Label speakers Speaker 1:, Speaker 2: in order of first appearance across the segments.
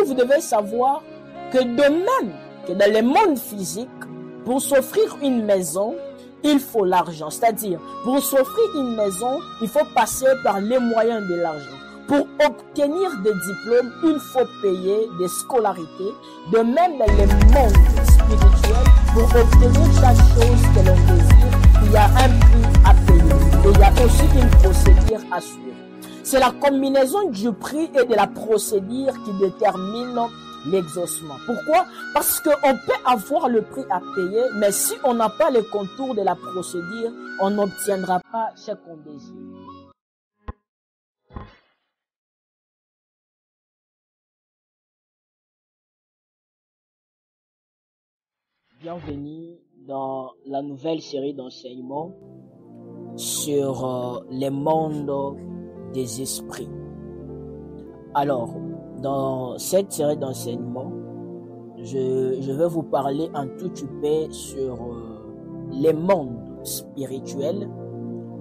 Speaker 1: vous devez savoir que de même que dans le monde physique, pour s'offrir une maison, il faut l'argent. C'est-à-dire, pour s'offrir une maison, il faut passer par les moyens de l'argent. Pour obtenir des diplômes, il faut payer des scolarités. De même, dans le monde spirituel, pour obtenir chaque chose que l'on désire, il y a un prix à payer. Et il y a aussi une procédure à suivre. C'est la combinaison du prix et de la procédure qui détermine l'exaucement. Pourquoi? Parce qu'on peut avoir le prix à payer, mais si on n'a pas les contours de la procédure, on n'obtiendra pas ce qu'on désire. Bienvenue dans la nouvelle série d'enseignements sur les mondes des esprits. Alors, dans cette série d'enseignements, je vais vous parler un tout petit peu sur les mondes spirituels.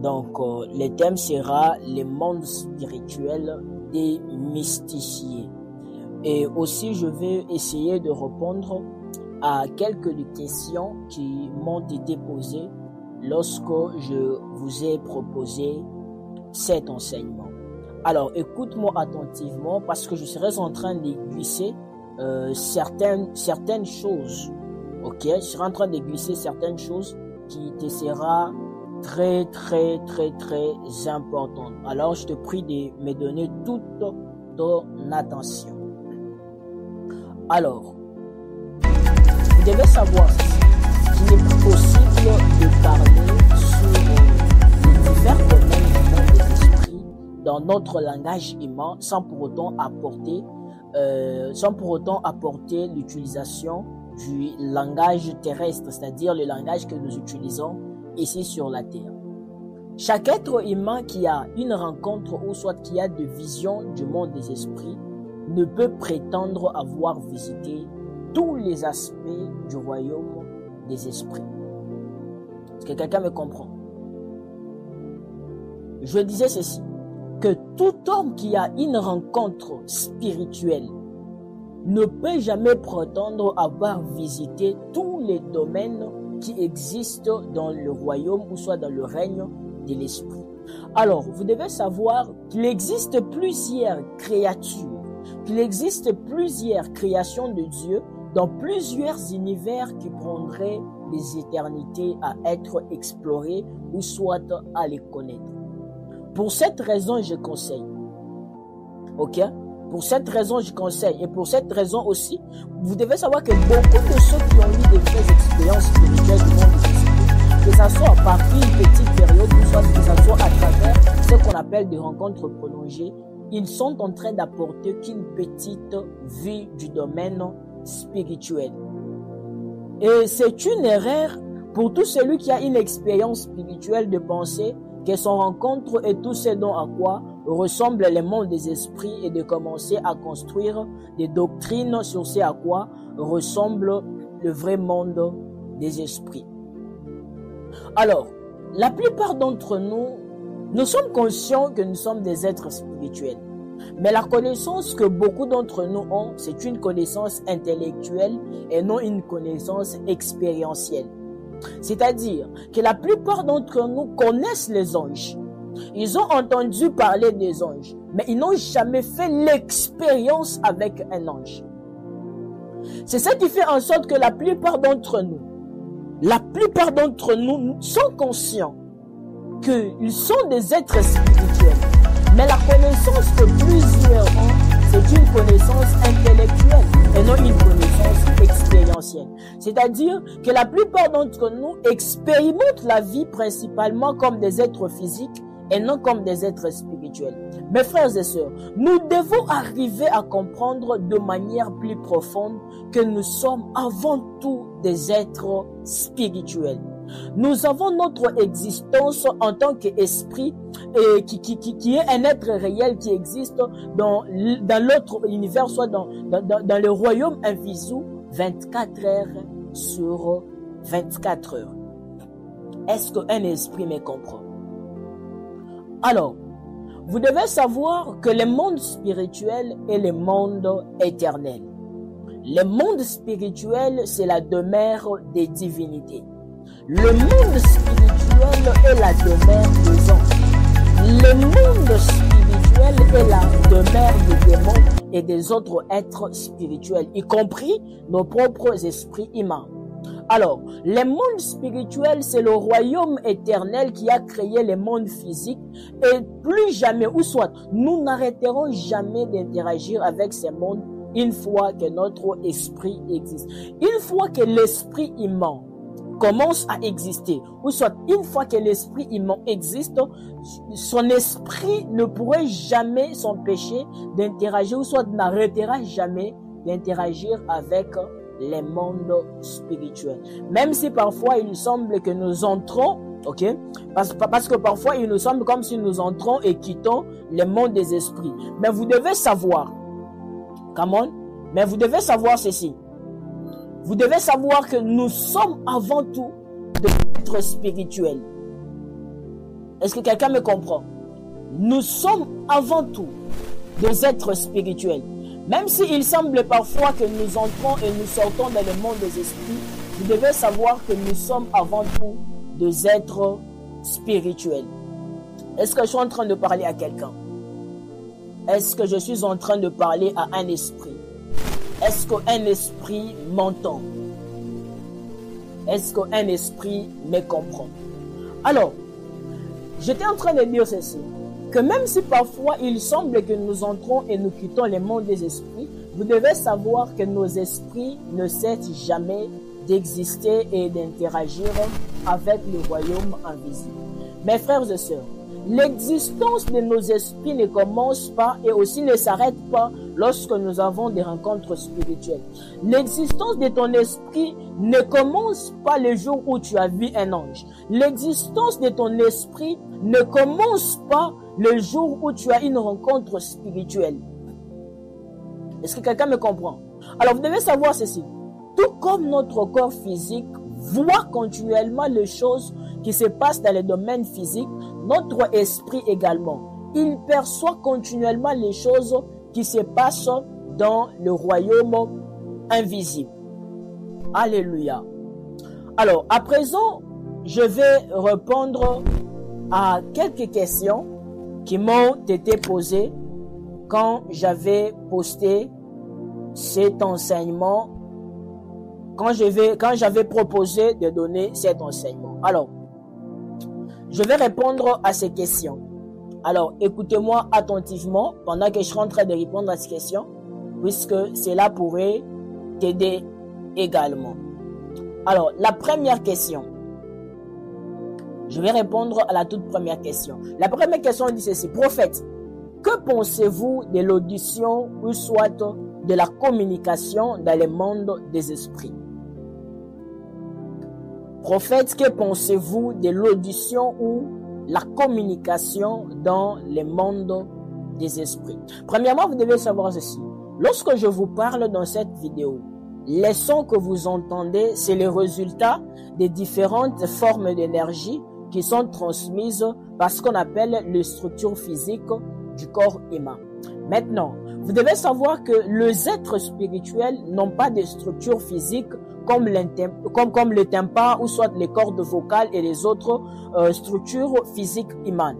Speaker 1: Donc, le thème sera les mondes spirituels des mysticiens. Et aussi, je vais essayer de répondre à quelques questions qui m'ont été posées lorsque je vous ai proposé cet enseignement. Alors, écoute-moi attentivement parce que je serai en train de glisser certaines choses. Ok, je serai en train de glisser certaines choses qui te sera très importantes. Alors, je te prie de me donner toute ton attention. Alors, vous devez savoir qu'il n'est pas possible de parler sur les divers domaines du monde des esprits dans notre langage humain sans pour autant apporter l'utilisation du langage terrestre, c'est-à-dire le langage que nous utilisons ici sur la terre. Chaque être humain qui a une rencontre ou soit qui a des visions du monde des esprits ne peut prétendre avoir visité tous les aspects du royaume des esprits. Est-ce que quelqu'un me comprend? Je disais ceci, que tout homme qui a une rencontre spirituelle ne peut jamais prétendre avoir visité tous les domaines qui existent dans le royaume ou soit dans le règne de l'esprit. Alors, vous devez savoir qu'il existe plusieurs créatures, qu'il existe plusieurs créations de Dieu dans plusieurs univers qui prendraient des éternités à être explorés ou soit à les connaître. Pour cette raison, je conseille. Ok? Pour cette raison, je conseille. Et pour cette raison aussi, vous devez savoir que beaucoup de ceux qui ont eu des vraies expériences spirituelles du monde des esprits, que ça soit par une petite période ou soit que ça soit à travers ce qu'on appelle des rencontres prolongées, ils sont en train d'apporter qu'une petite vie du domaine spirituel. Et c'est une erreur pour tout celui qui a une expérience spirituelle de penser que son rencontre est tout ce dont à quoi ressemble le monde des esprits et de commencer à construire des doctrines sur ce à quoi ressemble le vrai monde des esprits. Alors, la plupart d'entre nous, nous sommes conscients que nous sommes des êtres spirituels. Mais la connaissance que beaucoup d'entre nous ont, c'est une connaissance intellectuelle et non une connaissance expérientielle. C'est-à-dire que la plupart d'entre nous connaissent les anges. Ils ont entendu parler des anges, mais ils n'ont jamais fait l'expérience avec un ange. C'est ça qui fait en sorte que la plupart d'entre nous sont conscients qu'ils sont des êtres spirituels. Mais la connaissance que plusieurs ont, c'est une connaissance intellectuelle et non une connaissance expérientielle. C'est-à-dire que la plupart d'entre nous expérimentent la vie principalement comme des êtres physiques et non comme des êtres spirituels. Mes frères et sœurs, nous devons arriver à comprendre de manière plus profonde que nous sommes avant tout des êtres spirituels. Nous avons notre existence en tant qu'esprit qui est un être réel qui existe dans l'autre univers, soit dans le royaume invisible, 24 heures sur 24 heures. Est-ce qu'un esprit me comprend? Alors, vous devez savoir que le monde spirituel est le monde éternel. Le monde spirituel, c'est la demeure des divinités. Le monde spirituel est la demeure des anges. Le monde spirituel est la demeure des démons et des autres êtres spirituels, y compris nos propres esprits humains. Alors, le monde spirituel, c'est le royaume éternel qui a créé le monde physique et plus jamais, ou soit, nous n'arrêterons jamais d'interagir avec ce monde une fois que notre esprit existe. Une fois que l'esprit humain commence à exister, ou soit une fois que l'esprit humain existe, son esprit ne pourrait jamais s'empêcher d'interagir, ou soit n'arrêtera jamais d'interagir avec les mondes spirituels. Même si parfois il semble que nous entrons, ok, parce que parfois il nous semble comme si nous entrons et quittons le monde des esprits. Mais vous devez savoir, come on, mais vous devez savoir ceci. Vous devez savoir que nous sommes avant tout des êtres spirituels. Est-ce que quelqu'un me comprend? Nous sommes avant tout des êtres spirituels. Même s'il semble parfois que nous entrons et nous sortons dans le monde des esprits, vous devez savoir que nous sommes avant tout des êtres spirituels. Est-ce que je suis en train de parler à quelqu'un? Est-ce que je suis en train de parler à un esprit? Est-ce qu'un esprit m'entend? Est-ce qu'un esprit me comprend? Alors, j'étais en train de dire ceci, que même si parfois il semble que nous entrons et nous quittons le monde des esprits, vous devez savoir que nos esprits ne cessent jamais d'exister et d'interagir avec le royaume invisible. Mes frères et sœurs, l'existence de nos esprits ne commence pas et aussi ne s'arrête pas lorsque nous avons des rencontres spirituelles. L'existence de ton esprit ne commence pas le jour où tu as vu un ange. L'existence de ton esprit ne commence pas le jour où tu as une rencontre spirituelle. Est-ce que quelqu'un me comprend? Alors vous devez savoir ceci. Tout comme notre corps physique voit continuellement les choses qui se passent dans le domaine physique, notre esprit également. Il perçoit continuellement les choses qui se passent dans le royaume invisible. Alléluia. Alors, à présent, je vais répondre à quelques questions qui m'ont été posées quand j'avais posté cet enseignement, quand j'avais proposé de donner cet enseignement. Alors, je vais répondre à ces questions. Alors, écoutez-moi attentivement pendant que je suis en train de répondre à ces questions, puisque cela pourrait t'aider également. Alors, la première question. Je vais répondre à la toute première question. La première question dit ceci. Prophète, que pensez-vous de l'audition ou soit de la communication dans le monde des esprits? Prophète, que pensez-vous de l'audition ou la communication dans le monde des esprits? Premièrement, vous devez savoir ceci. Lorsque je vous parle dans cette vidéo, les sons que vous entendez, c'est le résultat des différentes formes d'énergie qui sont transmises par ce qu'on appelle les structures physiques du corps humain. Maintenant, vous devez savoir que les êtres spirituels n'ont pas de structure physique comme le tympan ou soit les cordes vocales et les autres structures physiques humaines.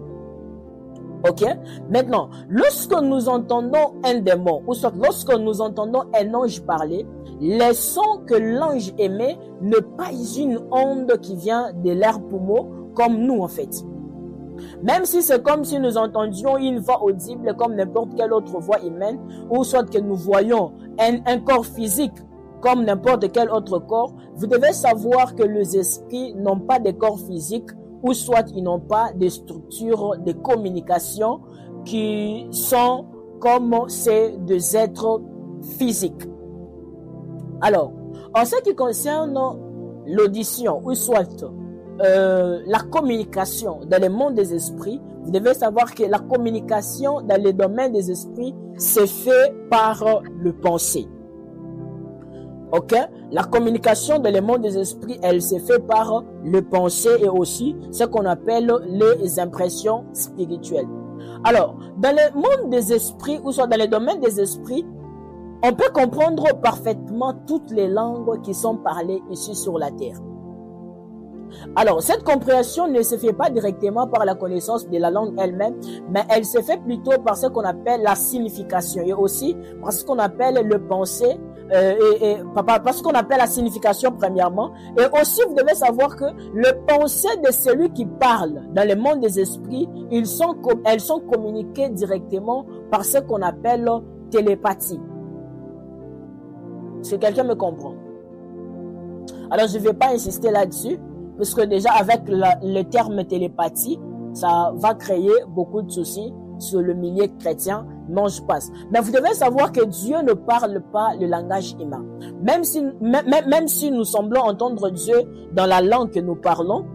Speaker 1: Ok? Maintenant, lorsque nous entendons un démon ou soit lorsque nous entendons un ange parler, les sons que l'ange émet ne pas une onde qui vient de l'air poumon comme nous en fait. Même si c'est comme si nous entendions une voix audible comme n'importe quelle autre voix humaine, ou soit que nous voyons un corps physique comme n'importe quel autre corps, vous devez savoir que les esprits n'ont pas de corps physique, ou soit ils n'ont pas de structures de communication qui sont comme ces deux êtres physiques. Alors, en ce qui concerne l'audition, ou soit la communication dans le monde des esprits, vous devez savoir que la communication dans le domaine des esprits c'est fait par le pensée. Ok? La communication dans le monde des esprits, elle se fait par le pensée et aussi ce qu'on appelle les impressions spirituelles. Alors, dans le monde des esprits, ou soit dans les domaines des esprits, on peut comprendre parfaitement toutes les langues qui sont parlées ici sur la terre. Alors, cette compréhension ne se fait pas directement par la connaissance de la langue elle-même, mais elle se fait plutôt par ce qu'on appelle la signification et aussi par ce qu'on appelle le pensée, par ce qu'on appelle la signification premièrement. Et aussi, vous devez savoir que le pensée de celui qui parle dans le monde des esprits, elles sont communiquées directement par ce qu'on appelle télépathie. Est-ce que quelqu'un me comprend? Alors, je ne vais pas insister là-dessus, parce que déjà, avec le terme télépathie, ça va créer beaucoup de soucis sur le milieu chrétien. Non, je passe. Mais vous devez savoir que Dieu ne parle pas le langage humain. Même si nous semblons entendre Dieu dans la langue que nous parlons,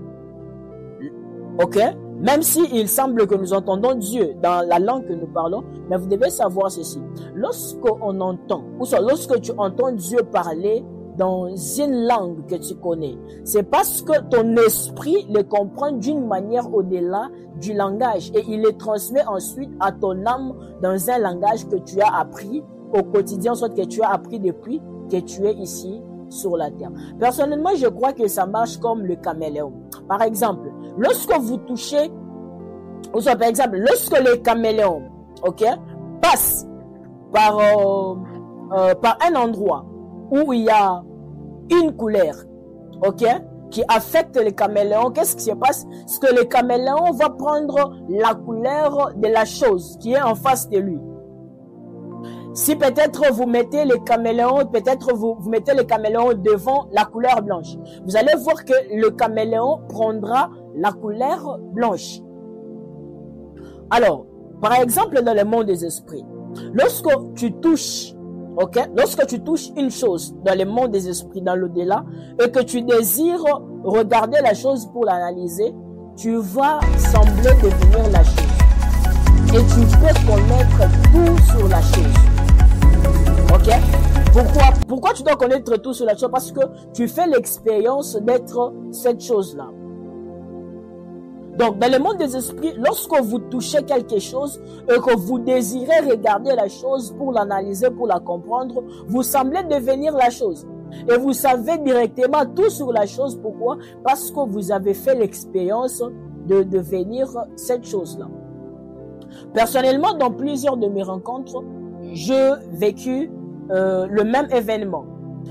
Speaker 1: ok? Même s'il semble que nous entendons Dieu dans la langue que nous parlons, mais vous devez savoir ceci. Lorsqu'on entend, ou soit lorsque tu entends Dieu parler dans une langue que tu connais, c'est parce que ton esprit le comprend d'une manière au-delà du langage et il le transmet ensuite à ton âme dans un langage que tu as appris au quotidien, soit que tu as appris depuis que tu es ici sur la terre. Personnellement, je crois que ça marche comme le caméléon. Par exemple, lorsque vous touchez, ou soit par exemple, lorsque le caméléon, ok, passe par un endroit où il y a une couleur, ok, qui affecte le caméléon, qu'est-ce qui se passe? C'est que le caméléon va prendre la couleur de la chose qui est en face de lui. Si peut-être vous mettez le caméléon, peut-être vous mettez le caméléon devant la couleur blanche, vous allez voir que le caméléon prendra la couleur blanche. Alors, par exemple, dans le monde des esprits, lorsque tu touches, ok, lorsque tu touches une chose dans le monde des esprits, dans l'au-delà, et que tu désires regarder la chose pour l'analyser, tu vas sembler devenir la chose. Et tu peux connaître tout sur la chose. Ok? Pourquoi tu dois connaître tout sur la chose? Parce que tu fais l'expérience d'être cette chose-là. Donc, dans le monde des esprits, lorsque vous touchez quelque chose et que vous désirez regarder la chose pour l'analyser, pour la comprendre, vous semblez devenir la chose. Et vous savez directement tout sur la chose. Pourquoi? Parce que vous avez fait l'expérience de devenir cette chose-là. Personnellement, dans plusieurs de mes rencontres, j'ai vécu le même événement.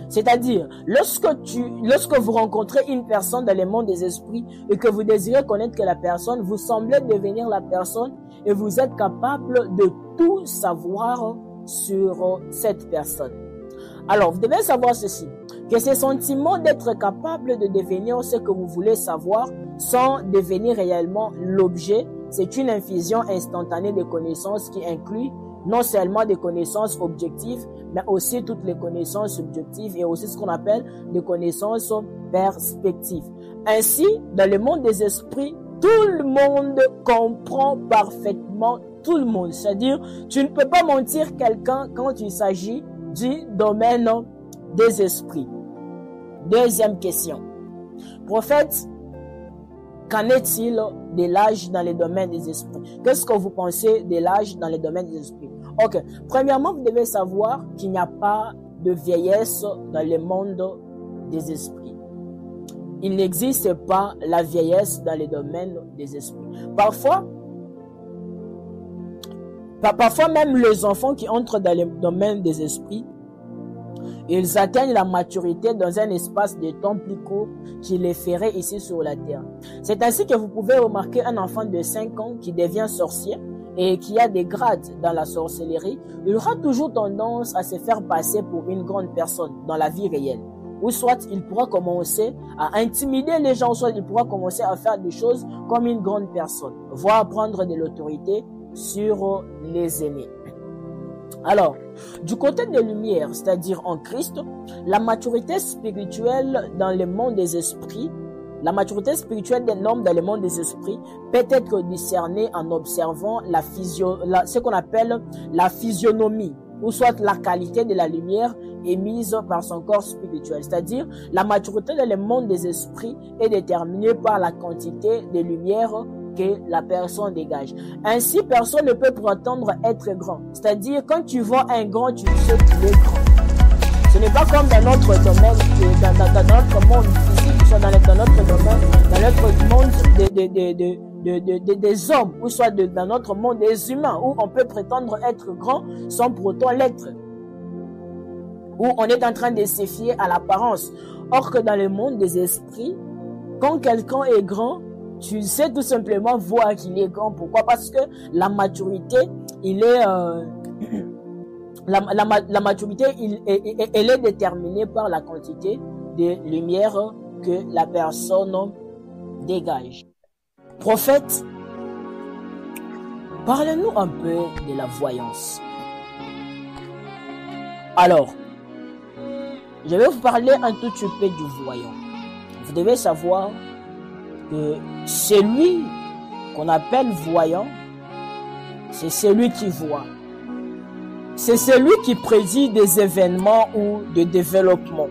Speaker 1: C'est-à-dire, lorsque vous rencontrez une personne dans le monde des esprits et que vous désirez connaître que la personne, vous semblez devenir la personne et vous êtes capable de tout savoir sur cette personne. Alors, vous devez savoir ceci, que ce sentiment d'être capable de devenir ce que vous voulez savoir sans devenir réellement l'objet, c'est une infusion instantanée de connaissances qui inclut non seulement des connaissances objectives, mais aussi toutes les connaissances subjectives et aussi ce qu'on appelle des connaissances perspectives. Ainsi, dans le monde des esprits, tout le monde comprend parfaitement tout le monde. C'est-à-dire, tu ne peux pas mentir quelqu'un quand il s'agit du domaine des esprits. Deuxième question. Prophète, qu'en est-il de l'âge dans les domaines des esprits? Qu'est-ce que vous pensez de l'âge dans les domaines des esprits? Ok. Premièrement, vous devez savoir qu'il n'y a pas de vieillesse dans le monde des esprits. Il n'existe pas la vieillesse dans les domaines des esprits. Parfois même les enfants qui entrent dans le domaine des esprits, ils atteignent la maturité dans un espace de temps plus court qu'il les ferait ici sur la terre. C'est ainsi que vous pouvez remarquer un enfant de 5 ans qui devient sorcier et qui a des grades dans la sorcellerie. Il aura toujours tendance à se faire passer pour une grande personne dans la vie réelle. Ou soit il pourra commencer à intimider les gens, soit il pourra commencer à faire des choses comme une grande personne, voire prendre de l'autorité sur les aînés. Alors, du côté des lumières, c'est-à-dire en Christ, la maturité spirituelle dans le monde des esprits, la maturité spirituelle d'un homme dans le monde des esprits peut être discernée en observant ce qu'on appelle la physionomie, ou soit la qualité de la lumière émise par son corps spirituel. C'est-à-dire, la maturité dans le monde des esprits est déterminée par la quantité de lumière que la personne dégage. Ainsi, personne ne peut prétendre être grand. C'est-à-dire, quand tu vois un grand, tu sais qu'il est grand. Ce n'est pas comme dans notre domaine, dans notre monde physique, soit dans notre domaine, dans notre monde des hommes, ou soit dans notre monde des humains, où on peut prétendre être grand sans pour autant l'être. Où on est en train de se fier à l'apparence. Or que dans le monde des esprits, quand quelqu'un est grand, tu sais tout simplement voir qu'il est grand. Pourquoi? Parce que la maturité, la maturité, elle est déterminée par la quantité de lumière que la personne dégage. Prophète, parlez-nous un peu de la voyance. Alors, je vais vous parler un tout petit peu du voyant. Vous devez savoir que celui qu'on appelle voyant, c'est celui qui voit. C'est celui qui prédit des événements ou de développement.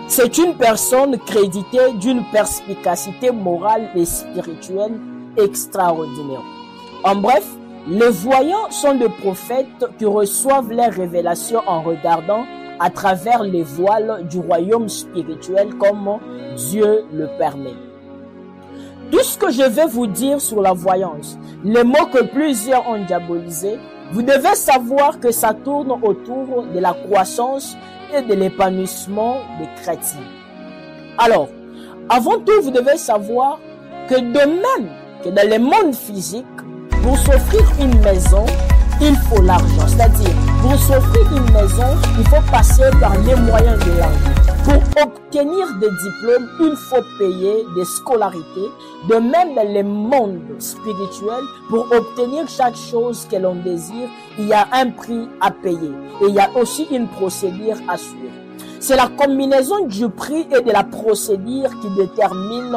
Speaker 1: C'est une personne créditée d'une perspicacité morale et spirituelle extraordinaire. En bref, les voyants sont des prophètes qui reçoivent leurs révélations en regardant à travers les voiles du royaume spirituel comme Dieu le permet. Tout ce que je vais vous dire sur la voyance, les mots que plusieurs ont diabolisés, vous devez savoir que ça tourne autour de la croissance et de l'épanouissement des chrétiens. Alors, avant tout, vous devez savoir que de même que dans le monde physique, pour s'offrir une maison, il faut l'argent. C'est-à-dire, pour s'offrir une maison, il faut passer par les moyens de l'argent. Pour obtenir des diplômes, il faut payer des scolarités. De même, dans le monde spirituel, pour obtenir chaque chose que l'on désire, il y a un prix à payer. Et il y a aussi une procédure à suivre. C'est la combinaison du prix et de la procédure qui détermine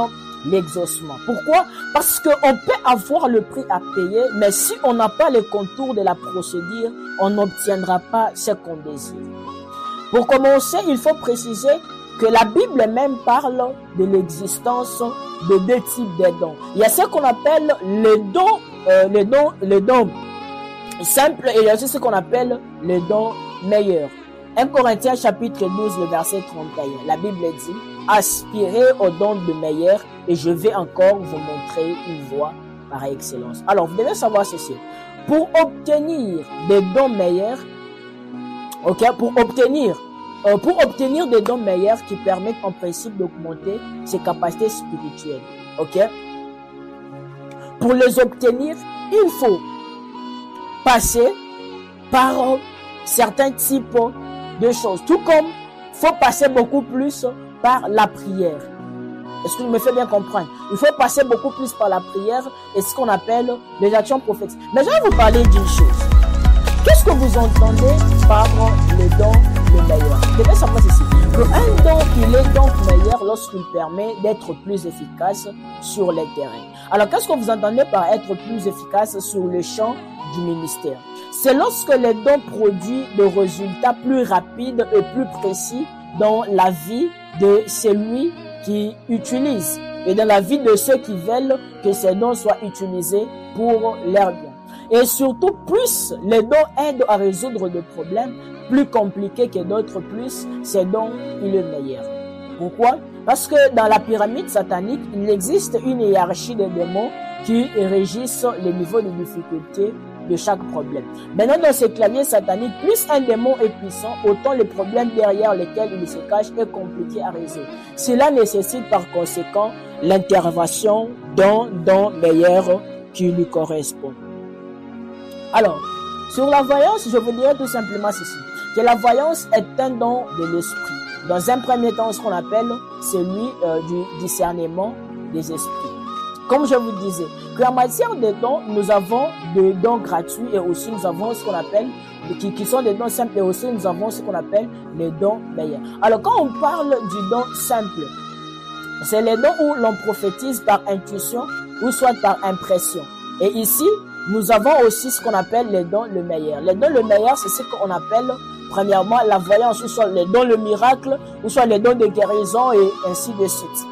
Speaker 1: l'exaucement. Pourquoi? Parce qu'on peut avoir le prix à payer, mais si on n'a pas les contours de la procédure, on n'obtiendra pas ce qu'on désire. Pour commencer, il faut préciser que la Bible même parle de l'existence de deux types de dons. Il y a ce qu'on appelle les dons simples et il y a aussi ce qu'on appelle les dons meilleurs. 1 Corinthiens chapitre 12, le verset 31. La Bible dit « Aspirez aux dons de meilleurs et je vais encore vous montrer une voie par excellence. » Alors, vous devez savoir ceci. Pour obtenir des dons meilleurs, pour obtenir des dons meilleurs qui permettent en principe d'augmenter ses capacités spirituelles, pour les obtenir, il faut passer par certains types de choses. Tout comme il faut passer beaucoup plus par la prière. Est-ce que je me fais bien comprendre? Il faut passer beaucoup plus par la prière et ce qu'on appelle les actions prophétiques. Mais je vais vous parler d'une chose. Qu'est-ce que vous entendez par le don le meilleur? Vous devez savoir ceci. Un don, il est donc meilleur lorsqu'il permet d'être plus efficace sur les terrains. Alors, qu'est-ce que vous entendez par être plus efficace sur le champ du ministère? C'est lorsque les dons produisent des résultats plus rapides et plus précis dans la vie de celui qui utilise et dans la vie de ceux qui veulent que ces dons soient utilisés pour leur bien. Et surtout, plus les dons aident à résoudre des problèmes plus compliqués que d'autres, plus ces dons, il est meilleur. Pourquoi? Parce que dans la pyramide satanique, il existe une hiérarchie de démons qui régissent les niveaux de difficulté de chaque problème. Maintenant, dans ce clavier satanique, plus un démon est puissant, autant le problème derrière lequel il se cache est compliqué à résoudre. Cela nécessite par conséquent l'intervention d'un don meilleur qui lui correspond. Alors, sur la voyance, je vous dirais tout simplement ceci, que la voyance est un don de l'esprit. Dans un premier temps, ce qu'on appelle celui du discernement des esprits. Comme je vous disais, qu'en matière de dons, nous avons des dons gratuits et aussi nous avons ce qu'on appelle, qui sont des dons simples et aussi nous avons ce qu'on appelle les dons meilleurs. Alors quand on parle du don simple, c'est les dons où l'on prophétise par intuition ou soit par impression. Et ici, nous avons aussi ce qu'on appelle les dons le meilleur. Les dons le meilleur, c'est ce qu'on appelle premièrement la voyance, ou soit les dons le miracle, ou soit les dons de guérison et ainsi de suite.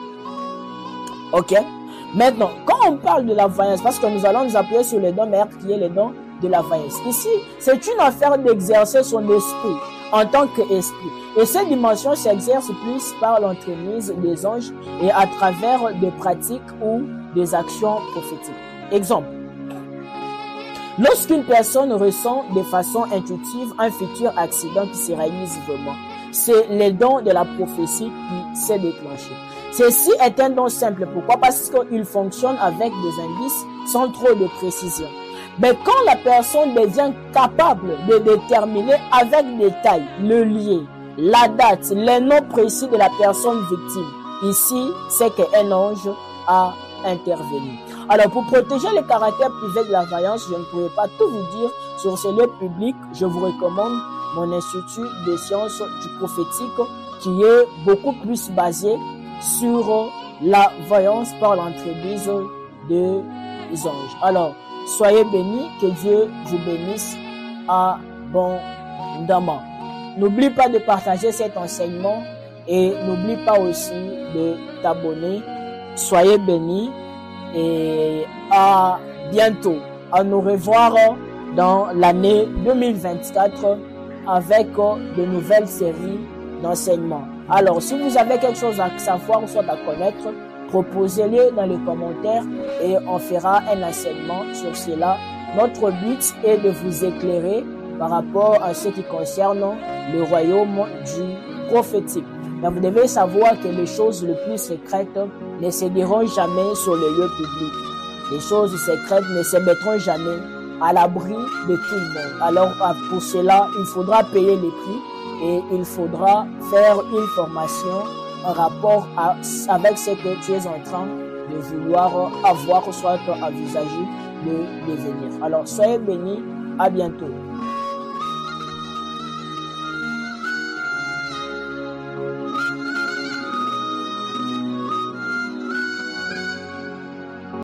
Speaker 1: Maintenant, quand on parle de la voyance, parce que nous allons nous appuyer sur les dons meilleurs qui est les dons de la voyance. Ici, c'est une affaire d'exercer son esprit en tant qu'esprit. Et cette dimension s'exerce plus par l'entremise des anges et à travers des pratiques ou des actions prophétiques. Exemple. Lorsqu'une personne ressent de façon intuitive un futur accident qui se réalise vraiment, c'est les dons de la prophétie qui s'est déclenché. Ceci est un don simple. Pourquoi? Parce qu'il fonctionne avec des indices sans trop de précision. Mais quand la personne devient capable de déterminer avec détail le lieu, la date, les noms précis de la personne victime, ici, c'est qu'un ange a intervenu. Alors, pour protéger le caractère privé de la voyance, je ne pourrais pas tout vous dire sur ce lieu public. Je vous recommande mon institut de sciences du prophétique qui est beaucoup plus basé sur la voyance par l'entremise des anges. Alors, soyez bénis, que Dieu vous bénisse abondamment. N'oublie pas de partager cet enseignement et n'oublie pas aussi de t'abonner. Soyez bénis et à bientôt. À nous revoir dans l'année 2024 avec de nouvelles séries d'enseignements. Alors, si vous avez quelque chose à savoir ou soit à connaître, proposez-le dans les commentaires et on fera un enseignement sur cela. Notre but est de vous éclairer par rapport à ce qui concerne le royaume du prophétique. Mais vous devez savoir que les choses les plus secrètes ne se diront jamais sur le lieu public. Les choses secrètes ne se mettront jamais à l'abri de tout le monde. Alors, pour cela, il faudra payer les prix et il faudra faire une formation en rapport avec ce que tu es en train de vouloir avoir, soit envisager de devenir. Alors, soyez bénis, à bientôt.